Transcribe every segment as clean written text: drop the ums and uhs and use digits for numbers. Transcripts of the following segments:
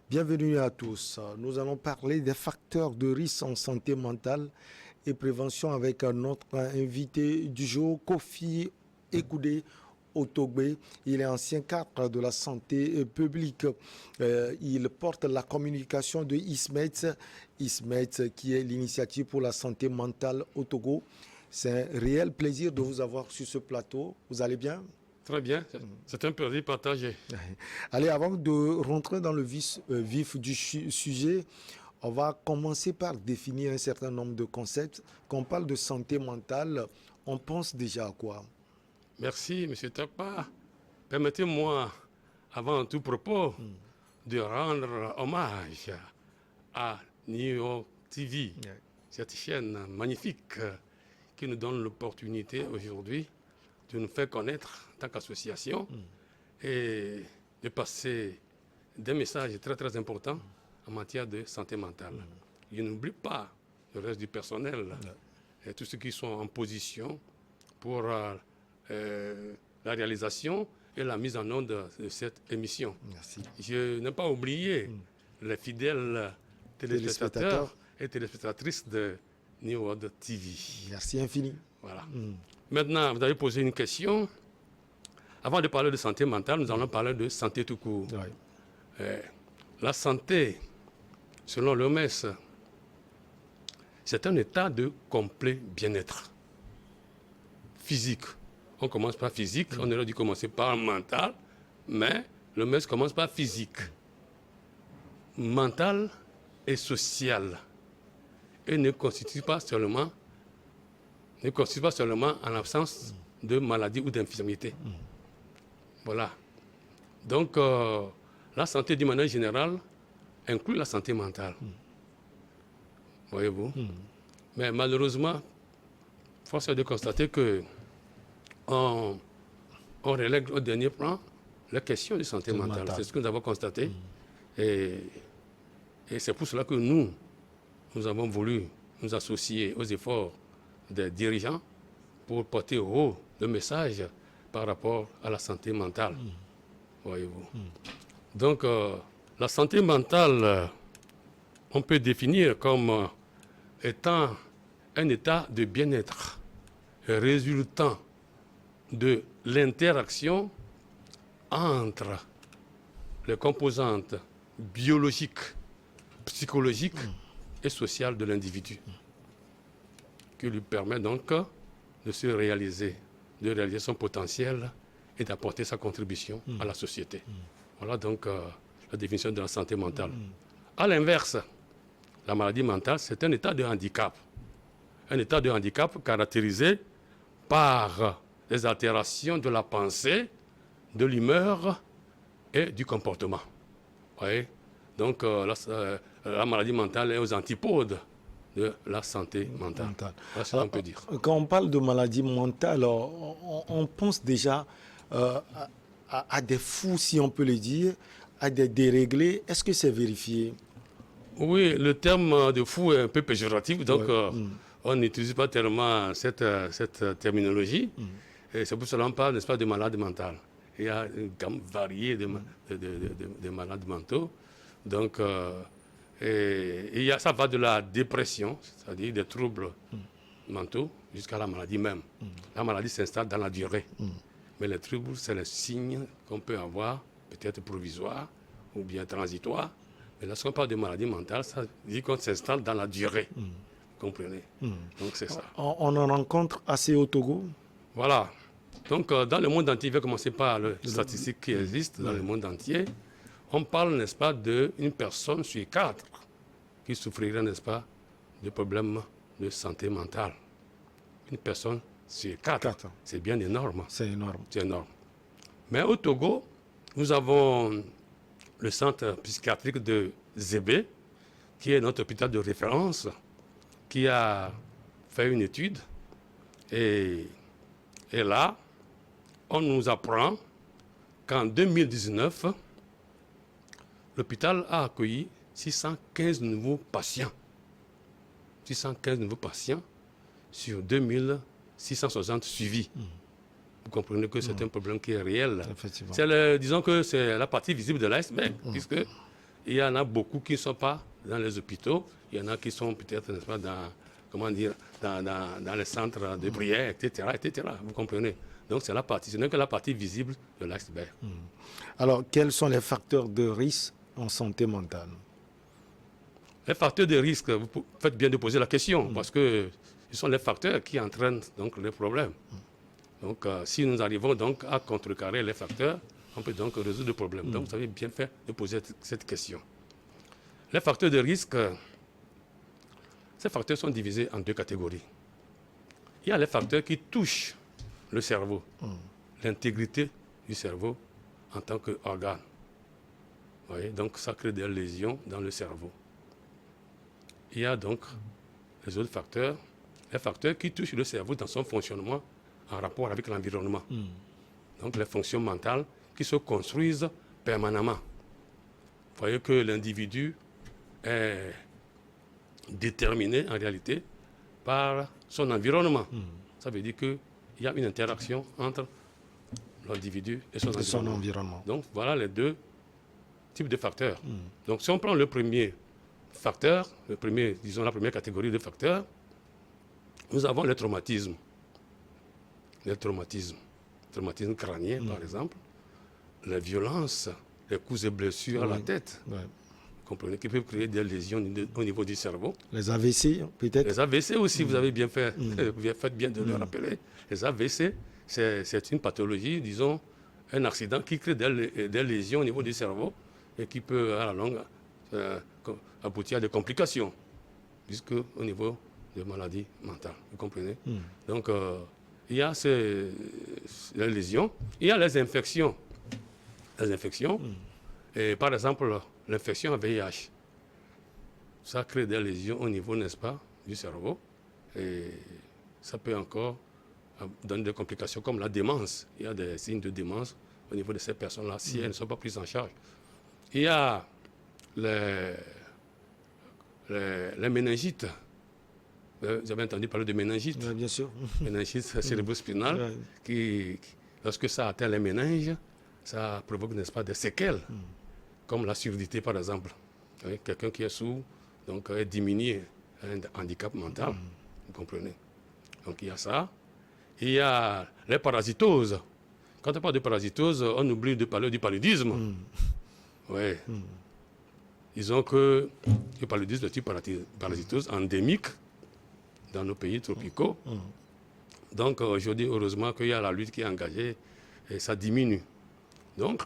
Bienvenue à tous. Nous allons parler des facteurs de risque en santé mentale et prévention avec notre invité du jour, Kofi Ekoudé Otogbe. Il est ancien cadre de la santé publique. Il porte la communication de ISMET qui est l'initiative pour la santé mentale au Togo. C'est un réel plaisir de vous avoir sur ce plateau. Vous allez bien? Très bien, c'est un plaisir partagé. Allez, avant de rentrer dans le vif du sujet, on va commencer par définir un certain nombre de concepts. Quand on parle de santé mentale, on pense déjà à quoi? Merci, M. Tapa. Permettez-moi, avant tout propos, de rendre hommage à New TV, cette chaîne magnifique qui nous donne l'opportunité aujourd'hui de nous faire connaître en tant qu'association et de passer des messages très très importants en matière de santé mentale. Je n'oublie pas le reste du personnel et tous ceux qui sont en position pour la réalisation et la mise en œuvre de cette émission. Merci. Je n'ai pas oublié les fidèles téléspectateurs et téléspectatrices de New World TV. Merci infini. Voilà. Maintenant, vous avez posé une question. Avant de parler de santé mentale, nous allons parler de santé tout court. La santé, selon l'OMS, c'est un état de complet bien-être physique. On commence par physique, on aurait dû commencer par mental, mais l'OMS commence par physique, mental et social, et ne constitue pas seulement en absence de maladie ou d'infirmité. Voilà. Donc, la santé d'une manière générale inclut la santé mentale. Voyez-vous? Mais malheureusement, force est de constater que on relègue au dernier plan la question de santé mentale. C'est ce que nous avons constaté. Et c'est pour cela que nous avons voulu nous associer aux efforts des dirigeants pour porter haut le message par rapport à la santé mentale. Voyez-vous. Donc, la santé mentale, on peut définir comme étant un état de bien-être résultant de l'interaction entre les composantes biologiques, psychologiques et sociales de l'individu, qui lui permet donc de se réaliser, de réaliser son potentiel et d'apporter sa contribution à la société. Voilà donc la définition de la santé mentale. À l'inverse, la maladie mentale, c'est un état de handicap. Un état de handicap caractérisé par des altérations de la pensée, de l'humeur et du comportement. Vous voyez? Donc la maladie mentale est aux antipodes de la santé mentale. Voilà ce qu'on peut dire. Quand on parle de maladie mentale, on pense déjà à des fous, si on peut le dire, à des déréglés. Est-ce que c'est vérifié? Oui, le terme de fou est un peu péjoratif, donc on n'utilise pas tellement cette terminologie. Et c'est pour cela qu'on parle, n'est-ce pas, de malades mentales. Il y a une gamme variée de malades mentaux. Donc, ça va de la dépression, c'est-à-dire des troubles mentaux, jusqu'à la maladie même. La maladie s'installe dans la durée. Mais les troubles, c'est les signes qu'on peut avoir, peut-être provisoires ou bien transitoires. Mais lorsqu'on parle de maladie mentale, ça dit qu'on s'installe dans la durée. Vous comprenez? Donc c'est ça. On en rencontre assez au Togo? Voilà. Donc dans le monde entier, je vais commencer par les statistiques qui existent dans le monde entier. On parle, n'est-ce pas, d'une personne sur 4 qui souffrirait, n'est-ce pas, de problèmes de santé mentale. Une personne sur 4. C'est bien énorme. C'est énorme. C'est énorme. Mais au Togo, nous avons le centre psychiatrique de Zébé, qui est notre hôpital de référence, qui a fait une étude. Et là, on nous apprend qu'en 2019, l'hôpital a accueilli 615 nouveaux patients. 615 nouveaux patients sur 2660 suivis. Vous comprenez que c'est un problème qui est réel. Effectivement. Disons que c'est la partie visible de l'iceberg, puisque il y en a beaucoup qui ne sont pas dans les hôpitaux. Il y en a qui sont peut-être, n'est-ce pas, dans les centres de prière, etc., etc. Vous comprenez? Donc, ce n'est que la partie visible de l'iceberg. Alors, quels sont les facteurs de risque en santé mentale? Les facteurs de risque, vous faites bien de poser la question, parce que ce sont les facteurs qui entraînent donc les problèmes. Donc, si nous arrivons donc à contrecarrer les facteurs, on peut donc résoudre le problème. Donc, vous avez bien fait de poser cette question. Les facteurs de risque, ces facteurs sont divisés en deux catégories. Il y a les facteurs qui touchent le cerveau, l'intégrité du cerveau en tant qu'organe. Vous voyez, donc ça crée des lésions dans le cerveau. Il y a donc les autres facteurs, les facteurs qui touchent le cerveau dans son fonctionnement en rapport avec l'environnement. Donc les fonctions mentales qui se construisent permanemment. Vous voyez que l'individu est déterminé en réalité par son environnement. Ça veut dire qu'il y a une interaction entre l'individu et son environnement. Donc voilà les deux types de facteurs. Donc si on prend le premier facteur, la première catégorie de facteurs, nous avons les traumatismes. Les traumatismes crâniens par exemple, les violences, les coups et blessures à la tête. Vous comprenez, qui peuvent créer des lésions au niveau du cerveau. Les AVC, peut-être? Les AVC aussi, vous avez bien fait, vous faites bien de le rappeler. Les AVC, c'est une pathologie, disons, un accident qui crée des lésions au niveau du cerveau et qui peut, à la longue, aboutir à des complications, jusqu'au niveau des maladies mentales. Vous comprenez? Donc, il y a les lésions, il y a les infections. Les infections, et par exemple, l'infection à VIH, ça crée des lésions au niveau, n'est-ce pas, du cerveau. Et ça peut encore donner des complications comme la démence. Il y a des signes de démence au niveau de ces personnes-là, si elles ne sont pas prises en charge. Il y a les méningites. Vous avez entendu parler de méningite? Oui, bien sûr. Méningite cérébro-spinale, qui, lorsque ça atteint les méninges, ça provoque, n'est-ce pas, des séquelles, comme la surdité, par exemple. Quelqu'un qui est sourd, donc est diminué, un handicap mental, vous comprenez. Donc il y a ça. Il y a les parasitoses. Quand on parle de parasitose, on oublie de parler du paludisme. Oui. Disons que le paludisme est une parasitose endémique dans nos pays tropicaux. Donc aujourd'hui, heureusement qu'il y a la lutte qui est engagée et ça diminue. Donc,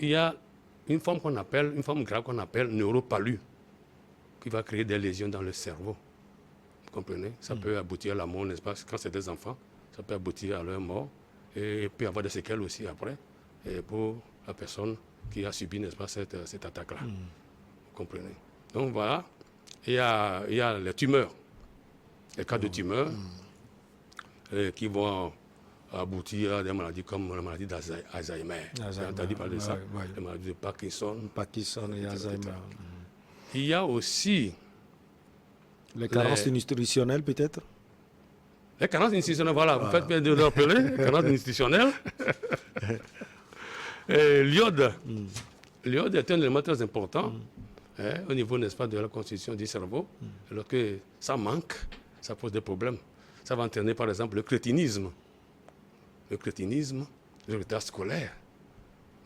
il y a une forme grave qu'on appelle neuropalu, qui va créer des lésions dans le cerveau. Vous comprenez? Ça peut aboutir à la mort, n'est-ce pas? Quand c'est des enfants, ça peut aboutir à leur mort et il peut y avoir des séquelles aussi après, et pour la personne qui a subi, n'est-ce pas, cette attaque-là. Vous comprenez? Donc voilà, il y a les tumeurs, les cas de tumeurs qui vont aboutir à des maladies comme la maladie d'Alzheimer. Vous avez entendu parler de ça? La maladie de Parkinson. Parkinson et Alzheimer. Il y a aussi les carences nutritionnelles, peut-être? Les carences nutritionnelles, voilà, vous faites bien de le rappeler, les carences nutritionnelles. L'iode. L'iode est un élément très important au niveau, n'est-ce pas, de la constitution du cerveau. Alors que ça manque, ça pose des problèmes. Ça va entraîner, par exemple, le crétinisme. Le retard scolaire.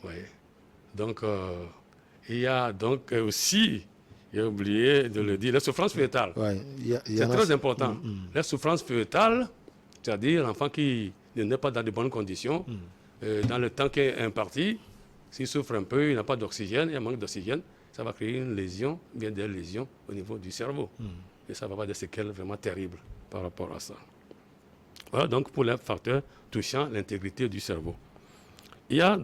Oui. Donc, il y a donc aussi, j'ai oublié de le dire, la souffrance fétale. C'est très important. La souffrance fétale, c'est-à-dire l'enfant qui n'est pas dans de bonnes conditions, dans le temps qui est imparti, s'il souffre un peu, il n'a pas d'oxygène, il y a un manque d'oxygène, ça va créer une lésion, bien des lésions au niveau du cerveau. Et ça va avoir des séquelles vraiment terribles par rapport à ça. Voilà donc pour les facteurs touchant l'intégrité du cerveau. Il y a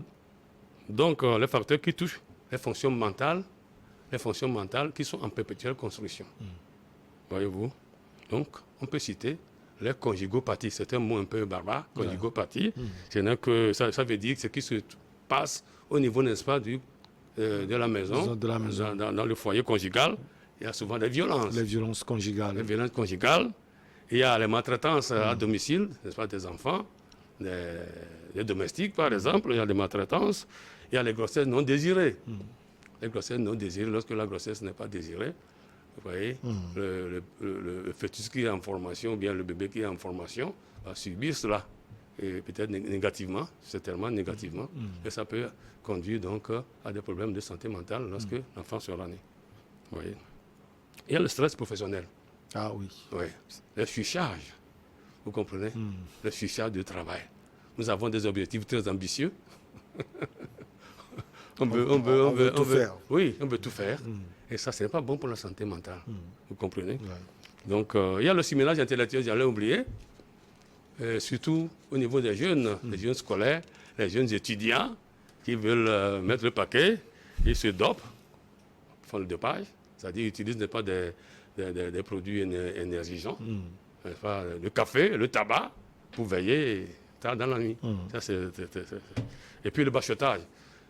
donc les facteurs qui touchent les fonctions mentales qui sont en perpétuelle construction. Voyez-vous? Donc, on peut citer les conjugopathies. C'est un mot un peu barbare, conjugopathie. Ça veut dire ce qui se passe au niveau, n'est-ce pas, de la maison, dans le foyer conjugal. Il y a souvent des violences. Les violences conjugales. Il y a les maltraitances à domicile, n'est-ce pas, des enfants, des domestiques, par exemple. Il y a les maltraitances. Il y a les grossesses non désirées. les grossesses non désirées, lorsque la grossesse n'est pas désirée, vous voyez, le fœtus qui est en formation, ou bien le bébé qui est en formation, va subir cela. Et peut-être négativement, certainement négativement. Et ça peut conduire donc à des problèmes de santé mentale lorsque l'enfant sera né. Vous voyez. Il y a le stress professionnel. Ah oui. Oui. Le surcharge. Vous comprenez? Le surcharge de travail. Nous avons des objectifs très ambitieux. on veut tout faire. Oui, on veut tout faire. Et ça, ce n'est pas bon pour la santé mentale. Vous comprenez? Ouais. Donc, il y a le simulage intellectuel, j'allais oublier. Surtout au niveau des jeunes, les jeunes scolaires, les jeunes étudiants qui veulent mettre le paquet, ils se dopent, font le dopage, c'est-à-dire ils n'utilisent pas des produits énergisants, le café, le tabac, pour veiller tard dans la nuit. Ça, Et puis le bachotage.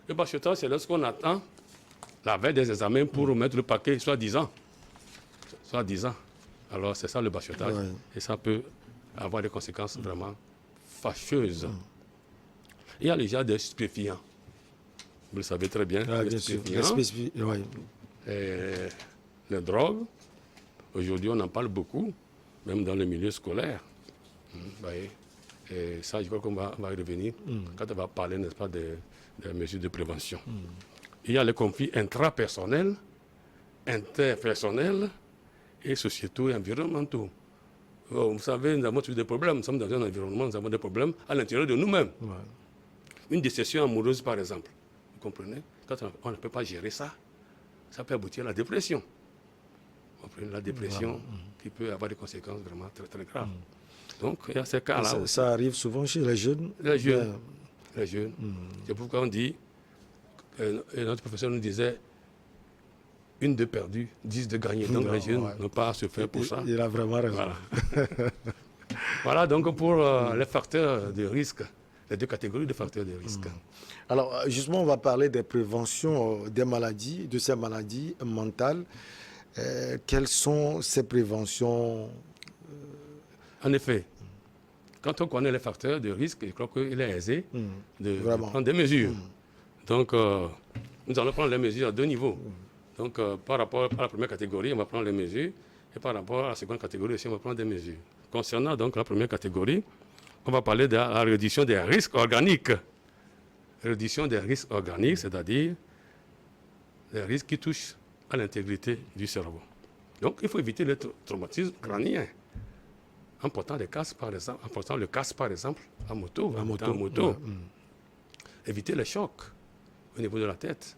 Le bachotage, c'est lorsqu'on attend la veille des examens pour mettre le paquet, soi-disant. Alors, c'est ça le bachotage. Ouais. Et ça peut avoir des conséquences vraiment fâcheuses. Il y a déjà des stupéfiants. Vous le savez très bien. Les stupéfiants. Oui. Les drogues. Aujourd'hui, on en parle beaucoup, même dans le milieu scolaire. Et ça, je crois qu'on va y revenir quand on va parler, n'est-ce pas, des mesures de prévention. Il y a les conflits intrapersonnels, interpersonnels et sociétaux et environnementaux. Vous savez, nous avons tous des problèmes. Nous sommes dans un environnement, nous avons des problèmes à l'intérieur de nous-mêmes. Ouais. Une déception amoureuse, par exemple. Vous comprenez? Quand on ne peut pas gérer ça, ça peut aboutir à la dépression. Vous comprenez? La dépression qui peut avoir des conséquences vraiment très, très graves. Donc, il y a ces cas-là. Ça arrive souvent chez les jeunes. Les jeunes. Les jeunes. C'est pourquoi on dit, et notre professeur nous disait, 1 de perdu, 10 de gagné. Donc les jeunes n'ont pas à se faire pour ça. Il a vraiment raison. Voilà, voilà donc pour les facteurs de risque, les 2 catégories de facteurs de risque. Alors justement, on va parler des préventions des maladies, de ces maladies mentales. Quelles sont ces préventions? En effet, quand on connaît les facteurs de risque, je crois qu'il est aisé de prendre des mesures. Donc, nous allons prendre les mesures à 2 niveaux. Donc, par rapport à la première catégorie, on va prendre les mesures. Et par rapport à la seconde catégorie aussi, on va prendre des mesures. Concernant donc la première catégorie, on va parler de la réduction des risques organiques. Réduction des risques organiques, c'est-à-dire les risques qui touchent à l'intégrité du cerveau. Donc, il faut éviter le traumatisme crânien. En portant le casque, par exemple, en moto. Éviter les chocs au niveau de la tête.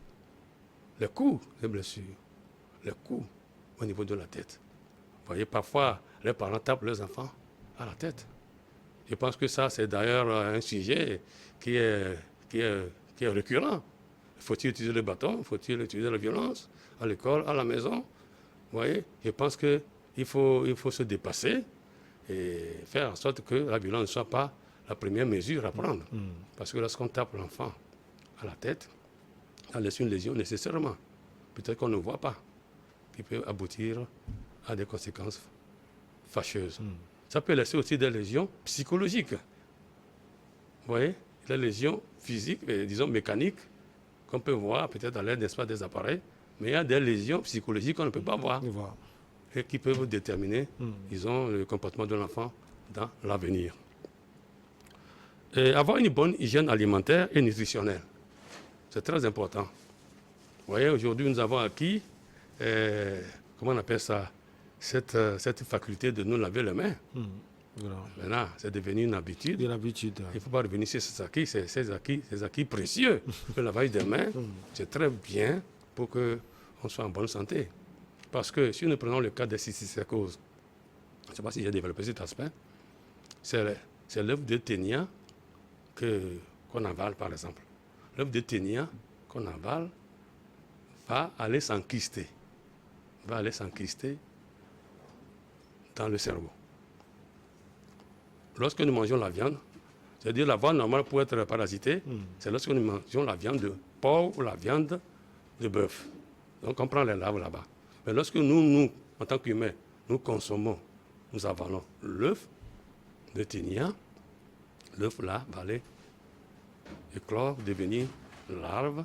Les coups, les blessures, les coups au niveau de la tête. Vous voyez, parfois, les parents tapent leurs enfants à la tête. Je pense que ça, c'est d'ailleurs un sujet qui est récurrent. Faut-il utiliser le bâton? Faut-il utiliser la violence à l'école, à la maison? Vous voyez, je pense qu'il faut se dépasser et faire en sorte que la violence ne soit pas la première mesure à prendre. Parce que lorsqu'on tape l'enfant à la tête, ça laisse une lésion nécessairement, peut-être qu'on ne voit pas, qui peut aboutir à des conséquences fâcheuses. Ça peut laisser aussi des lésions psychologiques. Vous voyez, des lésions physiques, disons mécaniques, qu'on peut voir peut-être à l'aide, n'est-ce pas, des appareils, mais il y a des lésions psychologiques qu'on ne peut pas voir et qui peuvent déterminer, disons, le comportement de l'enfant dans l'avenir. Et avoir une bonne hygiène alimentaire et nutritionnelle. C'est très important. Vous voyez, aujourd'hui, nous avons acquis, comment on appelle ça, cette faculté de nous laver les mains. Maintenant, c'est devenu une habitude. Il ne faut pas revenir sur ces acquis précieux. Le lavage des mains, c'est très bien pour qu'on soit en bonne santé. Parce que si nous prenons le cas des cystocose, je ne sais pas si j'ai développé cet aspect, c'est l'œuf de ténia qu'on avale, par exemple. L'œuf de ténia qu'on avale va aller s'enquister. Dans le cerveau. Lorsque nous mangeons la viande, c'est-à-dire la voie normale pour être parasité, c'est lorsque nous mangeons la viande de porc ou la viande de bœuf. Donc on prend les larves là-bas. Mais lorsque nous, en tant qu'humains, nous consommons, nous avalons l'œuf de ténia, l'œuf là va aller éclore, devenir larve,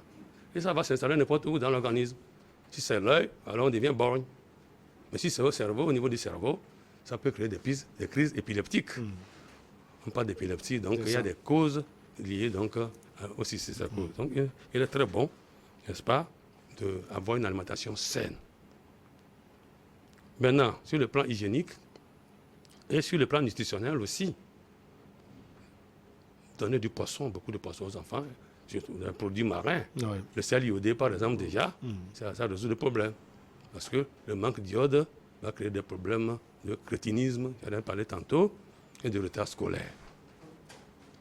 Et ça va s'installer n'importe où dans l'organisme. Si c'est l'œil, alors on devient borgne. Mais si c'est au cerveau, au niveau du cerveau, ça peut créer des crises épileptiques. On parle d'épilepsie, donc il y a des causes liées donc, aussi à cette cause. Donc il est très bon, n'est-ce pas, d'avoir une alimentation saine. Maintenant, sur le plan hygiénique et sur le plan nutritionnel aussi, donner du poisson, beaucoup de poissons aux enfants, surtout des produits marins. Ouais. Le sel iodé, par exemple, déjà, ça résout le problème. Parce que le manque d'iode va créer des problèmes de crétinisme, j'en ai parlé tantôt, et de retard scolaire.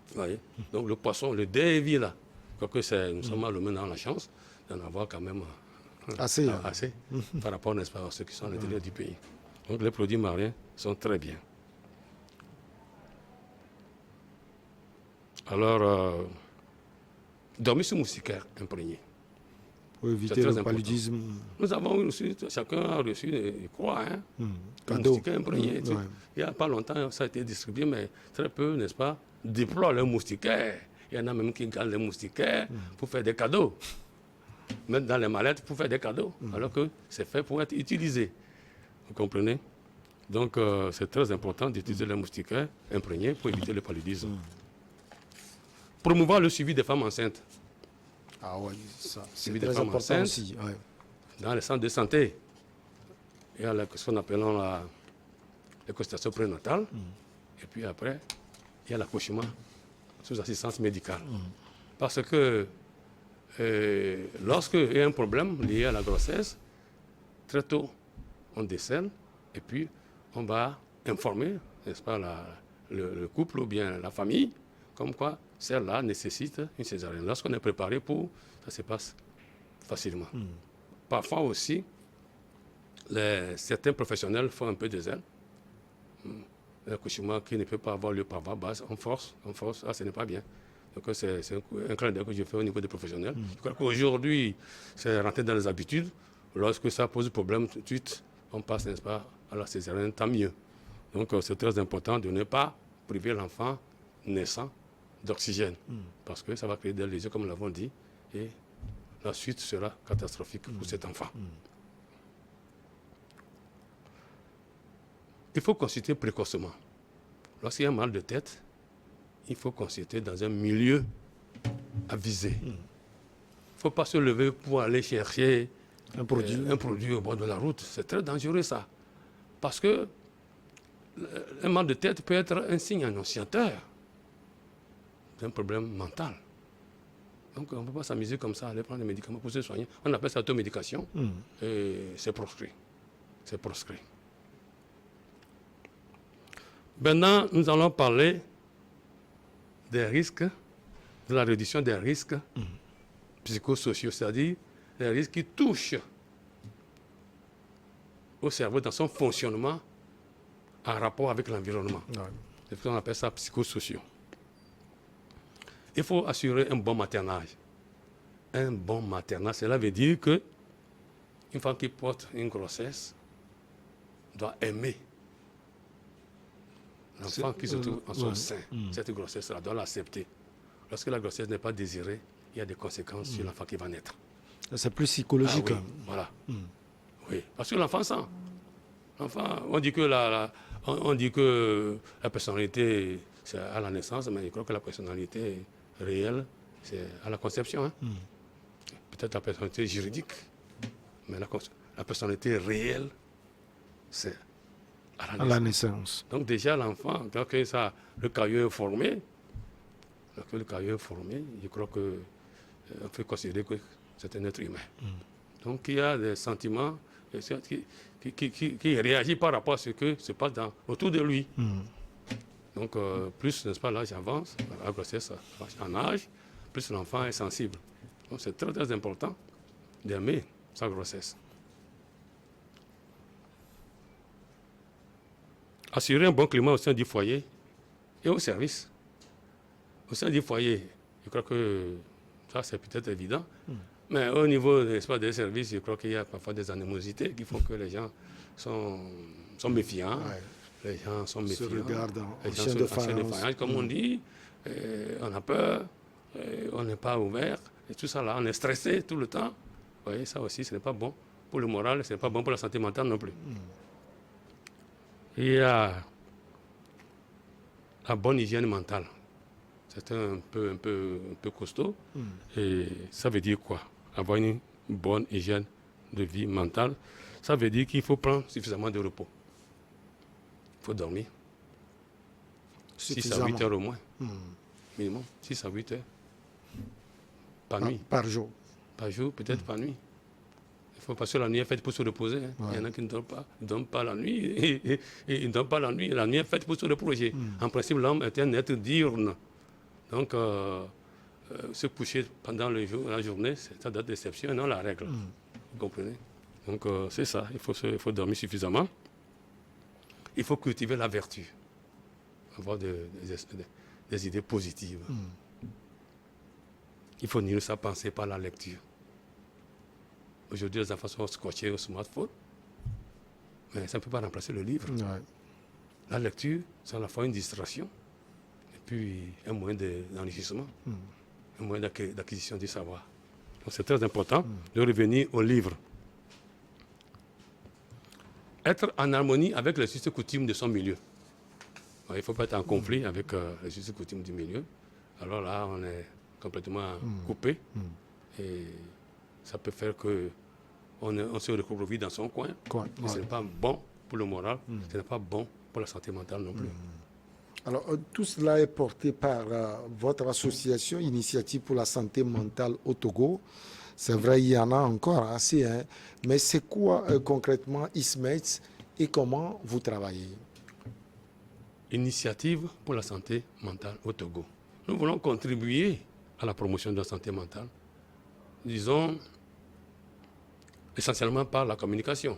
Vous voyez? Donc le poisson, le dévi là, quoique nous sommes malheureux dans la chance d'en avoir quand même assez par rapport, n'est-ce pas, à ceux qui sont à l'intérieur du pays. Donc les produits marins sont très bien. Alors, dormir sur moustiquaire imprégné. Pour éviter le paludisme. Nous avons reçu, chacun a reçu, je crois, un moustiquaire imprégné. Ouais. Il n'y a pas longtemps, ça a été distribué, mais très peu, n'est-ce pas, déploient les moustiquaires. Il y en a même qui gardent les moustiquaires pour faire des cadeaux. Mettre dans les mallettes pour faire des cadeaux, alors que c'est fait pour être utilisé. Vous comprenez? Donc, c'est très important d'utiliser les moustiquaires imprégnés pour éviter le paludisme. Promouvoir le suivi des femmes enceintes. Ah oui, ça, c'est très important aussi. Ouais. Dans les centres de santé, il y a ce qu'on appelle les consultations prénatales. Et puis après, il y a l'accouchement sous assistance médicale. Parce que lorsqu'il y a un problème lié à la grossesse, très tôt, on décèle et puis on va informer, n'est-ce pas, le couple ou bien la famille, comme quoi celle-là nécessite une césarienne. Lorsqu'on est préparé pour, ça se passe facilement. Parfois aussi, certains professionnels font un peu de zèle. L'accouchement qui ne peut pas avoir lieu par voie basse, on force, ce n'est pas bien. Donc c'est un clin d'œil que je fais au niveau des professionnels. Je crois qu'aujourd'hui, c'est rentré dans les habitudes. Lorsque ça pose problème, tout de suite, on passe, n'est-ce pas, à la césarienne, tant mieux. Donc c'est très important de ne pas priver l'enfant naissant d'oxygène, parce que ça va créer des lésions, comme nous l'avons dit, et la suite sera catastrophique pour cet enfant. Il faut consulter précocement. Lorsqu'il y a un mal de tête, il faut consulter dans un milieu avisé. Il ne faut pas se lever pour aller chercher un produit au bord de la route. C'est très dangereux ça. Parce que un mal de tête peut être un signe annonciateur d'un problème mental. Donc on ne peut pas s'amuser comme ça, aller prendre des médicaments pour se soigner. On appelle ça automédication et c'est proscrit. C'est proscrit. Maintenant, nous allons parler des risques, de la réduction des risques psychosociaux, c'est-à-dire les risques qui touchent au cerveau dans son fonctionnement en rapport avec l'environnement. C'est ce qu'on appelle ça psychosociaux. Il faut assurer un bon maternage. Un bon maternage, cela veut dire qu'une femme qui porte une grossesse doit aimer l'enfant qui se trouve en son sein. Cette grossesse-là doit l'accepter. Lorsque la grossesse n'est pas désirée, il y a des conséquences sur l'enfant qui va naître. C'est plus psychologique. Oui, voilà. Oui, parce que l'enfant sent. L'enfant, on dit que la personnalité, c'est à la naissance, mais je crois que la personnalité réelle, c'est à la conception. Peut-être la personnalité juridique, mais la personnalité réelle, c'est à la naissance. Donc déjà, l'enfant, quand le caillou est formé, je crois qu'on peut considérer que c'est un être humain. Donc il y a des sentiments qui réagissent par rapport à ce qui se passe autour de lui. Donc plus, n'est-ce pas, l'âge avance, la grossesse en âge, plus l'enfant est sensible. Donc c'est très très important d'aimer sa grossesse. Assurer un bon climat au sein du foyer et au service. Au sein du foyer, je crois que ça c'est peut-être évident, mais au niveau, n'est-ce pas, des services, je crois qu'il y a parfois des animosités qui font que les gens sont méfiants. Les gens sont méfiants. Se regardent en chien de faïence, comme on dit. On a peur, on n'est pas ouvert. Et tout ça là, on est stressé tout le temps. Vous voyez, ça aussi, ce n'est pas bon pour le moral, ce n'est pas bon pour la santé mentale non plus. Il y a la bonne hygiène mentale. C'est un peu costaud. Et ça veut dire quoi? Avoir une bonne hygiène de vie mentale, ça veut dire qu'il faut prendre suffisamment de repos. Il faut dormir. 6 à 8 heures au moins. Minimum. 6 à 8 heures. Par nuit. Par jour. Par jour, peut-être par nuit. Il faut parce que la nuit est faite pour se reposer. Hein. Ouais. Il y en a qui ne dorment pas la nuit. Et ils ne dorment pas la nuit. La nuit est faite pour se reposer. En principe, l'homme est un être diurne. Donc, se coucher pendant la journée, ça doit être l'exception et non la règle. Vous comprenez? Donc, c'est ça. Il faut dormir suffisamment. Il faut cultiver la vertu. Avoir des idées positives. Il faut nourrir sa pensée par la lecture. Aujourd'hui, les enfants sont scotchés au smartphone, mais ça ne peut pas remplacer le livre. Ouais. La lecture, c'est à la fois une distraction et puis un moyen d'enrichissement, un moyen d'acquisition du savoir. Donc c'est très important de revenir au livre. Être en harmonie avec les us et coutumes de son milieu. Il ne faut pas être en conflit avec les us et coutumes du milieu. Alors là, on est complètement coupé et ça peut faire qu'on se recroqueville dans son coin. Et ce n'est pas bon pour le moral, ce n'est pas bon pour la santé mentale non plus. Alors, tout cela est porté par votre association Initiative pour la santé mentale au Togo. C'est vrai, il y en a encore assez, hein. Mais c'est quoi concrètement ISMETS et comment vous travaillez? Initiative pour la santé mentale au Togo. Nous voulons contribuer à la promotion de la santé mentale, disons, essentiellement par la communication.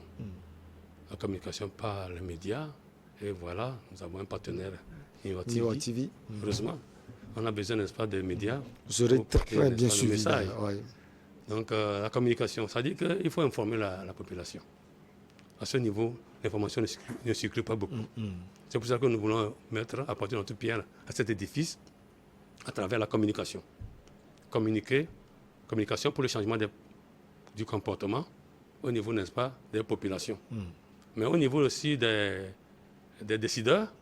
La communication par les médias. Et voilà, nous avons un partenaire, Niwa TV. Heureusement, on a besoin, n'est-ce pas, des médias. Vous serez très bien suivi. Ouais. Donc, la communication, ça dit qu'il faut informer la population. À ce niveau, l'information ne circule pas beaucoup. C'est pour ça que nous voulons apporter notre pierre à cet édifice à travers la communication. Communication pour le changement du comportement au niveau, n'est-ce pas, des populations. Mais au niveau aussi des décideurs,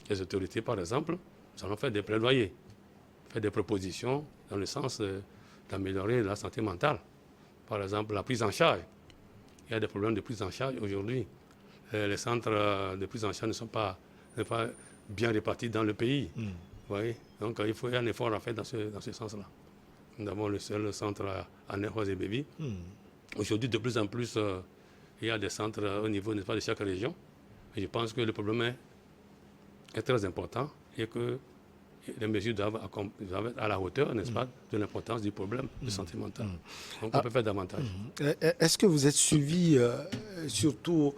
les autorités par exemple, nous allons faire des plaidoyers, faire des propositions dans le sens d'améliorer la santé mentale. Par exemple, la prise en charge. Il y a des problèmes de prise en charge aujourd'hui. Les centres de prise en charge ne sont pas bien répartis dans le pays. Vous voyez? Donc il faut y avoir un effort à faire dans ce sens-là. Nous avons le seul centre à Nehos et Bébi. Aujourd'hui, de plus en plus, il y a des centres au niveau, n'est-ce pas, de chaque région. Et je pense que le problème est très important et que les mesures doivent être à la hauteur, n'est-ce pas, de l'importance du problème de santé mentale. Donc on peut faire davantage. Est-ce que vous êtes suivi, surtout,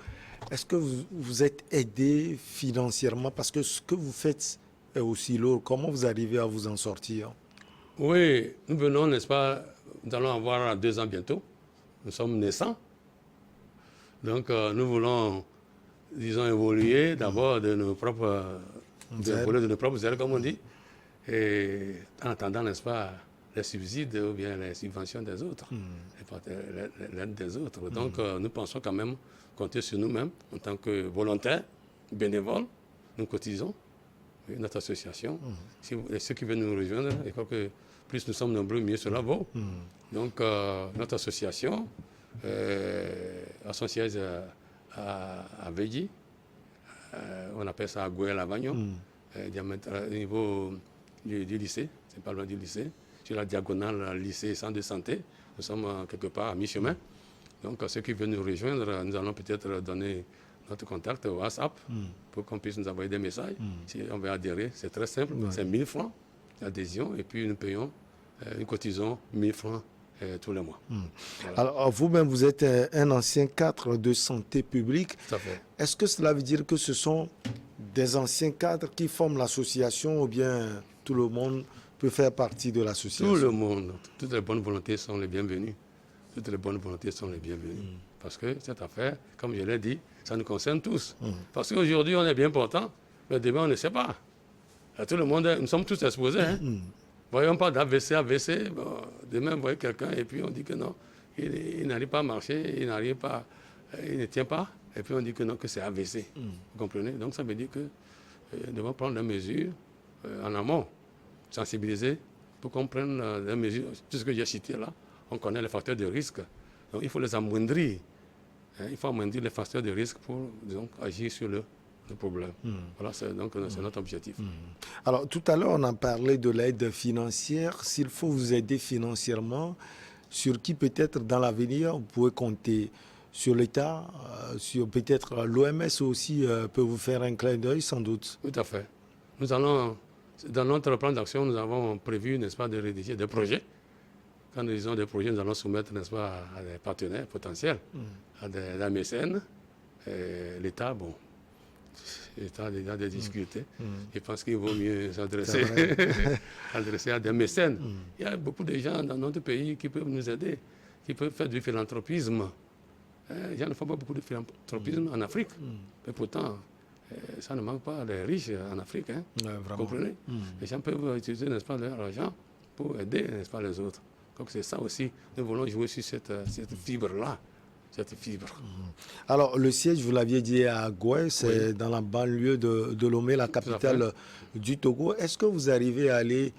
est-ce que vous êtes aidé financièrement? Parce que ce que vous faites est aussi lourd. Comment vous arrivez à vous en sortir? Oui, nous venons, n'est-ce pas, nous allons avoir 2 ans bientôt. Nous sommes naissants. Donc nous voulons, disons, évoluer d'abord de nos propres ailes, comme on dit. Et en attendant, n'est-ce pas, les subsides ou bien les subventions des autres, l'aide des autres. Donc, nous pensons quand même compter sur nous-mêmes en tant que volontaires, bénévoles. Nous cotisons, notre association. Ceux qui veulent nous rejoindre, je crois que plus nous sommes nombreux, mieux cela vaut. Donc, notre association a son siège à Véji. On appelle ça à Goué-Lavagnon, au niveau du lycée, c'est pas loin du lycée, sur la diagonale lycée centre de santé. Nous sommes quelque part à mi-chemin. Donc, ceux qui veulent nous rejoindre, nous allons peut-être donner notre contact au WhatsApp pour qu'on puisse nous envoyer des messages. Si on veut adhérer, c'est très simple, c'est 1000 francs d'adhésion et puis nous payons, nous cotisons 1000 francs tous les mois. Voilà. Alors, vous-même, vous êtes un ancien cadre de santé publique. Tout à fait. Est-ce que cela veut dire que ce sont des anciens cadres qui forment l'association ou bien tout le monde peut faire partie de l'association? Tout le monde. Toutes les bonnes volontés sont les bienvenues. Toutes les bonnes volontés sont les bienvenues. Parce que cette affaire, comme je l'ai dit, ça nous concerne tous. Parce qu'aujourd'hui, on est bien portant, mais demain, on ne sait pas. Tout le monde, nous sommes tous exposés. Hein? Voyons pas d'AVC, AVC. Bon, demain, vous voyez quelqu'un et puis on dit que non, il n'arrive pas à marcher, il ne tient pas. Et puis on dit que non, que c'est AVC. Vous comprenez? Donc ça veut dire que nous devons prendre des mesures en amont, sensibiliser pour qu'on prenne des mesures. Tout ce que j'ai cité là, on connaît les facteurs de risque. Donc il faut les amoindrir. Il faut amoindrir les facteurs de risque pour donc, agir sur le problème. Voilà, c'est notre objectif. Alors, tout à l'heure, on a parlé de l'aide financière. S'il faut vous aider financièrement, sur qui peut-être dans l'avenir, vous pouvez compter sur l'État, sur peut-être l'OMS aussi peut vous faire un clin d'œil, sans doute. Tout à fait. Nous allons, dans notre plan d'action, nous avons prévu, n'est-ce pas, de rédiger des projets. Quand nous disons des projets, nous allons soumettre, n'est-ce pas, à des partenaires potentiels, à des mécènes. L'État, bon, l'État a déjà des difficultés. Je pense qu'il vaut mieux s'adresser à des mécènes. Il y a beaucoup de gens dans notre pays qui peuvent nous aider, qui peuvent faire du philanthropisme. Les gens ne font pas beaucoup de philanthropisme en Afrique. Mais pourtant, ça ne manque pas des riches en Afrique. Hein. Vous comprenez? Les gens peuvent utiliser, n'est-ce pas, leur argent pour aider, n'est-ce pas, les autres. Donc c'est ça aussi, nous voulons jouer sur cette fibre-là. Cette fibre. Alors le siège, vous l'aviez dit, à Goué, c'est dans la banlieue de Lomé, la capitale du Togo. Est-ce que vous arrivez à aller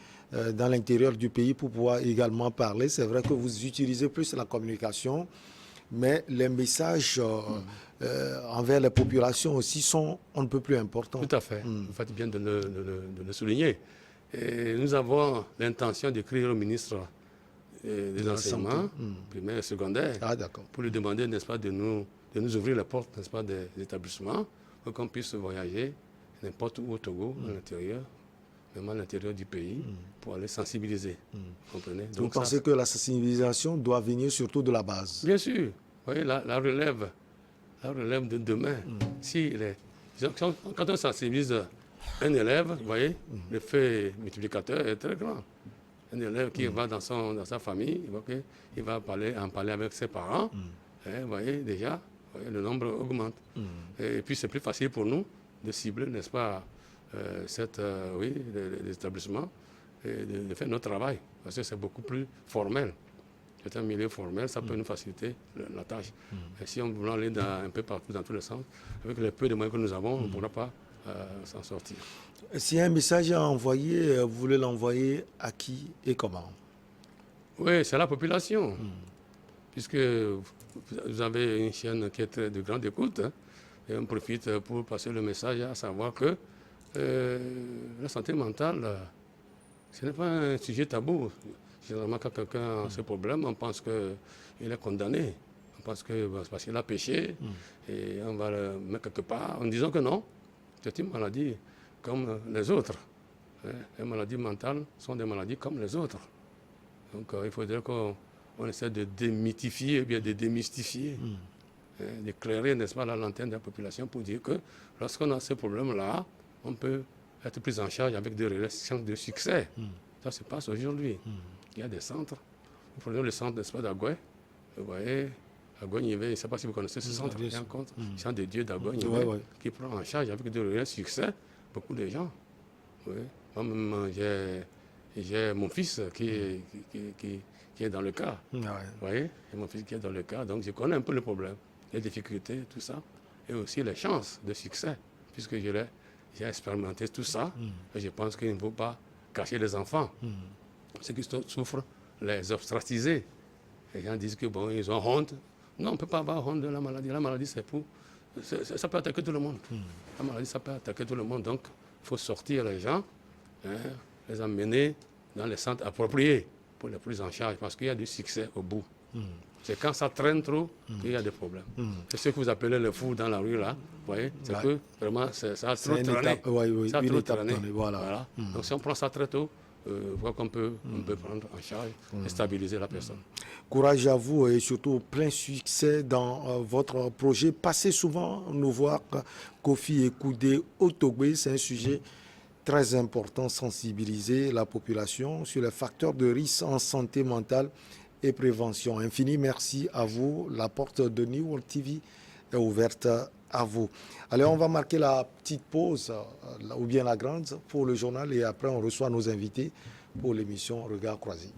dans l'intérieur du pays pour pouvoir également parler? C'est vrai que vous utilisez plus la communication, mais les messages envers les populations aussi sont on ne peut plus importants. Tout à fait. Vous faites bien de le souligner. Et nous avons l'intention d'écrire au ministre des enseignements primaires et secondaires pour lui demander, n'est-ce pas, de nous ouvrir les portes, n'est-ce pas, des établissements pour qu'on puisse voyager n'importe où au Togo, à l'intérieur, même à l'intérieur du pays, pour aller sensibiliser. Comprenez? Donc, vous pensez que la sensibilisation doit venir surtout de la base? Bien sûr. Vous voyez, la relève de demain. Quand on sensibilise un élève, vous voyez, l'effet multiplicateur est très grand. Un élève qui va dans sa famille, il va en parler avec ses parents. Vous voyez, déjà, le nombre augmente. Et puis, c'est plus facile pour nous de cibler, n'est-ce pas, les établissements et de faire notre travail. Parce que c'est beaucoup plus formel. C'est un milieu formel, ça peut nous faciliter la tâche. Et si on veut aller un peu partout, dans tous les sens, avec le peu de moyens que nous avons, on ne pourra pas s'en sortir. S'il y a un message à envoyer, vous voulez l'envoyer à qui et comment? Oui, c'est à la population. Puisque vous avez une chaîne qui est de grande écoute, hein, et on profite pour passer le message à savoir que la santé mentale, ce n'est pas un sujet tabou. Généralement, quand quelqu'un a ce problème, on pense qu'il est condamné. On pense que parce qu'il a péché, et on va le mettre quelque part en disant que non. C'est une maladie comme les autres. Les maladies mentales sont des maladies comme les autres. Donc il faudrait qu'on essaie de démythifier, bien de démystifier, d'éclairer, n'est-ce pas, la lanterne de la population pour dire que lorsqu'on a ce problème-là, on peut être pris en charge avec des relations de succès. Ça se passe aujourd'hui. Il y a des centres. Vous prenez le centre, n'est-ce pas, d'Agoué. Vous voyez, Agoué-Nivé, je ne sais pas si vous connaissez ce centre. Il y a un centre de Dieu d'Agoué-Nivé qui prend en charge avec de réels succès beaucoup de gens. Moi-même, j'ai mon fils qui est dans le cas. Vous voyez, j'ai mon fils qui est dans le cas. Donc, je connais un peu le problème, les difficultés, tout ça. Et aussi les chances de succès, puisque j'ai expérimenté tout ça. Et je pense qu'il ne faut pas cacher les enfants. Ceux qui souffrent, les ostraciser. Les gens disent que bon, ils ont honte. Non, on ne peut pas avoir honte de la maladie. La maladie, ça peut attaquer tout le monde. La maladie, ça peut attaquer tout le monde. Donc, il faut sortir les gens, les emmener dans les centres appropriés pour les prises en charge, parce qu'il y a du succès au bout. C'est quand ça traîne trop qu'il y a des problèmes. C'est ce que vous appelez le fou dans la rue, là. Vous voyez, c'est que vraiment, ça a trop traîné. Ça a trop traîné. Voilà. Donc, si on prend ça très tôt, voir qu'on peut prendre en charge et stabiliser la personne. Courage à vous et surtout plein succès dans votre projet. Passez souvent nous voir, Kofi Ekoudé au Togo. C'est un sujet très important, sensibiliser la population sur les facteurs de risque en santé mentale et prévention. Infini merci à vous. La porte de New World TV est ouverte à vous. Allez, on va marquer la petite pause, ou bien la grande, pour le journal, et après on reçoit nos invités pour l'émission Regard croisé.